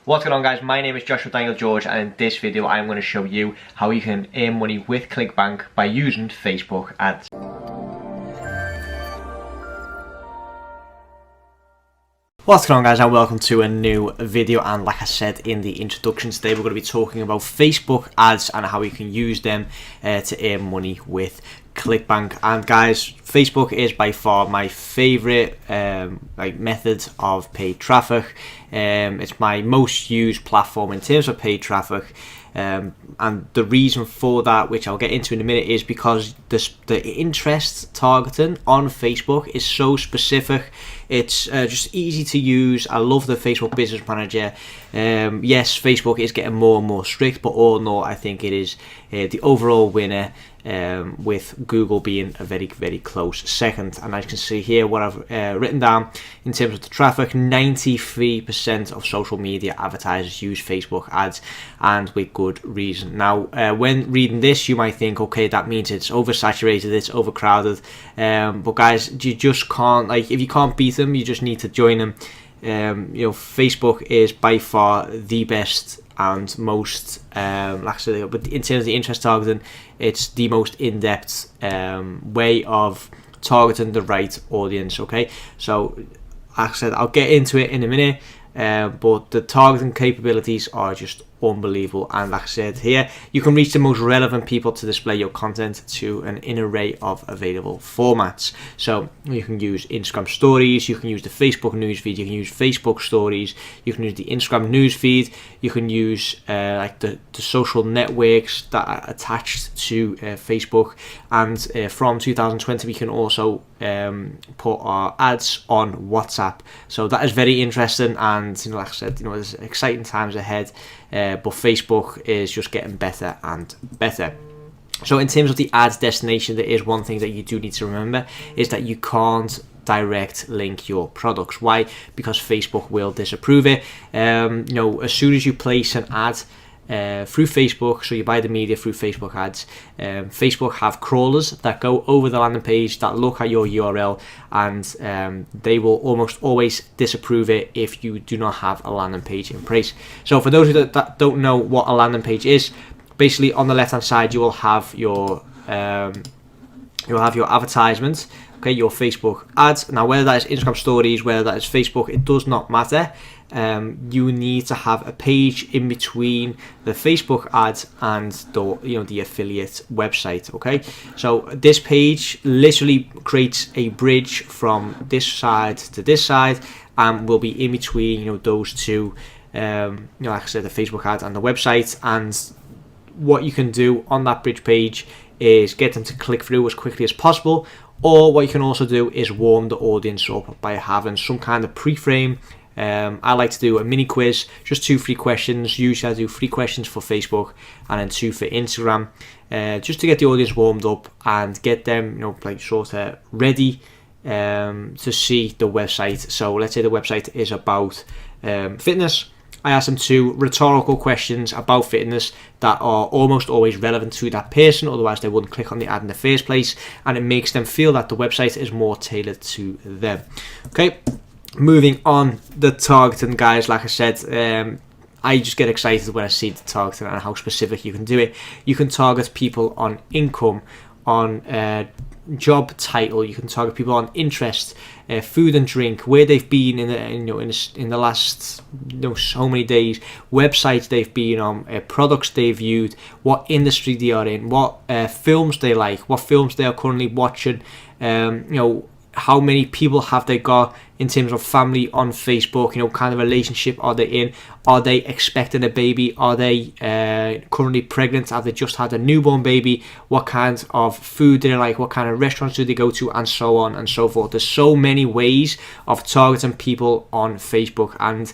What's going on, guys? My name is Joshua Daniel George, and in this video I'm going to show you how you can earn money with Clickbank by using Facebook ads. What's going on, guys, and welcome to a new video. And like I said in the introduction, today we're going to be talking about Facebook ads and how you can use them to earn money with Clickbank. And guys, Facebook is by far my favorite method of paid traffic. It's my most used platform in terms of paid traffic. And the reason for that, which I'll get into in a minute, is because the interest targeting on Facebook is so specific. It's just easy to use. I love the Facebook Business Manager. Yes, Facebook is getting more and more strict, but all in all, I think it is the overall winner, with Google being a very, very close second. And as you can see here, what I've written down in terms of the traffic, 93% of social media advertisers use Facebook ads, and with good reason. Now, when reading this, you might think, okay, that means it's oversaturated, it's overcrowded, but guys, you just can't, if you can't beat them, you just need to join them. Facebook is by far the best and most, but in terms of the interest targeting, it's the most in-depth way of targeting the right audience. Okay, so like I said, I'll get into it in a minute, but the targeting capabilities are just unbelievable. And like I said here, you can reach the most relevant people to display your content to an array of available formats. So you can use Instagram stories, you can use the Facebook newsfeed, you can use Facebook stories, you can use the Instagram newsfeed, you can use the social networks that are attached to Facebook. And from 2020, we can also put our ads on WhatsApp. So that is very interesting, and like I said, there's exciting times ahead. But Facebook is just getting better and better. So in terms of the ads destination, there is one thing that you do need to remember, is that you can't direct link your products. Why? Because Facebook will disapprove it. As soon as you place an ad through Facebook, so you buy the media through Facebook ads, Facebook have crawlers that go over the landing page that look at your URL, and they will almost always disapprove it if you do not have a landing page in place. So for those of you that don't know what a landing page is, basically on the left hand side you will have your advertisement, okay, your Facebook ads. Now whether that is Instagram stories, whether that is Facebook, it does not matter. You need to have a page in between the Facebook ads and the affiliate website. Okay, so this page literally creates a bridge from this side to this side, and will be in between those two, like I said, the Facebook ad and the website. And what you can do on that bridge page is get them to click through as quickly as possible, or what you can also do is warm the audience up by having some kind of pre-frame. I like to do a mini quiz, just 2 free questions. Usually I do 3 questions for Facebook and then 2 for Instagram, just to get the audience warmed up and get them, sort of ready to see the website. So let's say the website is about fitness. I ask them 2 rhetorical questions about fitness that are almost always relevant to that person, otherwise they wouldn't click on the ad in the first place, and it makes them feel that the website is more tailored to them. Okay. Moving on, the targeting, guys, like I said, I just get excited when I see the targeting and how specific you can do it. You can target people on income, on job title. You can target people on interest, food and drink, where they've been in the last so many days, websites they've been on, products they've viewed, what industry they are in, what films they like, what films they are currently watching. How many people have they got in terms of family on Facebook? Kind of relationship are they in? Are they expecting a baby? Are they currently pregnant? Have they just had a newborn baby? What kind of food do they like? What kind of restaurants do they go to? And so on and so forth. There's so many ways of targeting people on Facebook, and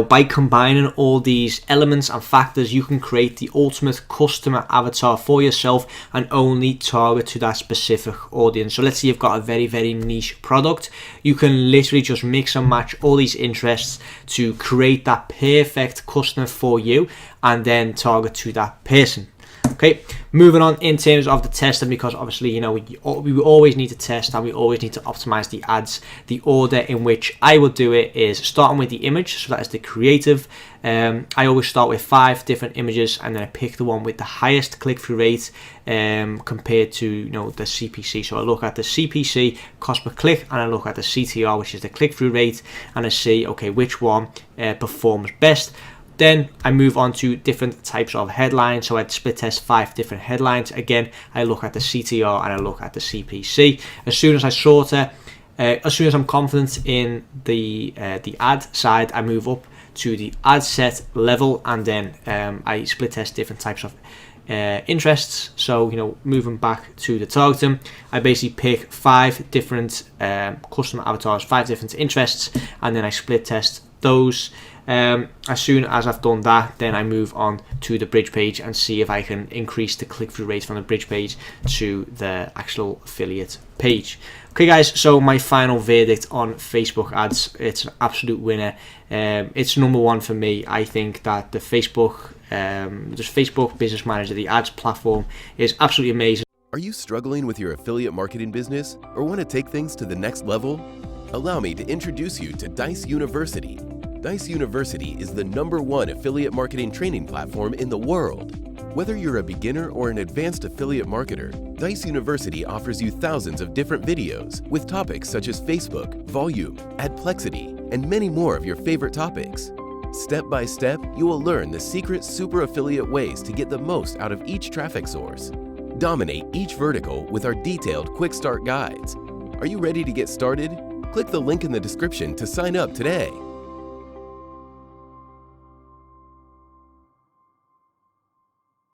by combining all these elements and factors, you can create the ultimate customer avatar for yourself and only target to that specific audience. So let's say you've got a very, very niche product. You can literally just mix and match all these interests to create that perfect customer for you, and then target to that person. Okay, moving on in terms of the testing, because obviously, you know, we always need to test and we always need to optimize the ads. The order in which I will do it is starting with the image, so that is the creative. I always start with 5 different images, and then I pick the one with the highest click-through rate compared to, you know, the CPC. So I look at the CPC, cost per click, and I look at the CTR, which is the click-through rate, and I see, okay, which one performs best. Then I move on to different types of headlines. So I'd split test 5 different headlines. Again, I look at the CTR and I look at the CPC. As soon as I'm confident in the ad side, I move up to the ad set level, and then I split test different types of interests. So, you know, moving back to the targeting, I basically pick 5 different customer avatars, 5 different interests, and then I split test those. As soon as I've done that, then I move on to the bridge page and see if I can increase the click-through rate from the bridge page to the actual affiliate page. Okay guys, so my final verdict on Facebook ads, it's an absolute winner. It's number 1 for me. I think that the Facebook Business Manager, the ads platform, is absolutely amazing. Are you struggling with your affiliate marketing business or want to take things to the next level? Allow me to introduce you to Dijs University. Dijs University is the #1 affiliate marketing training platform in the world. Whether you're a beginner or an advanced affiliate marketer, Dijs University offers you thousands of different videos with topics such as Facebook, volume, adplexity, and many more of your favorite topics. Step by step, you will learn the secret super affiliate ways to get the most out of each traffic source. Dominate each vertical with our detailed quick start guides. Are you ready to get started? Click the link in the description to sign up today.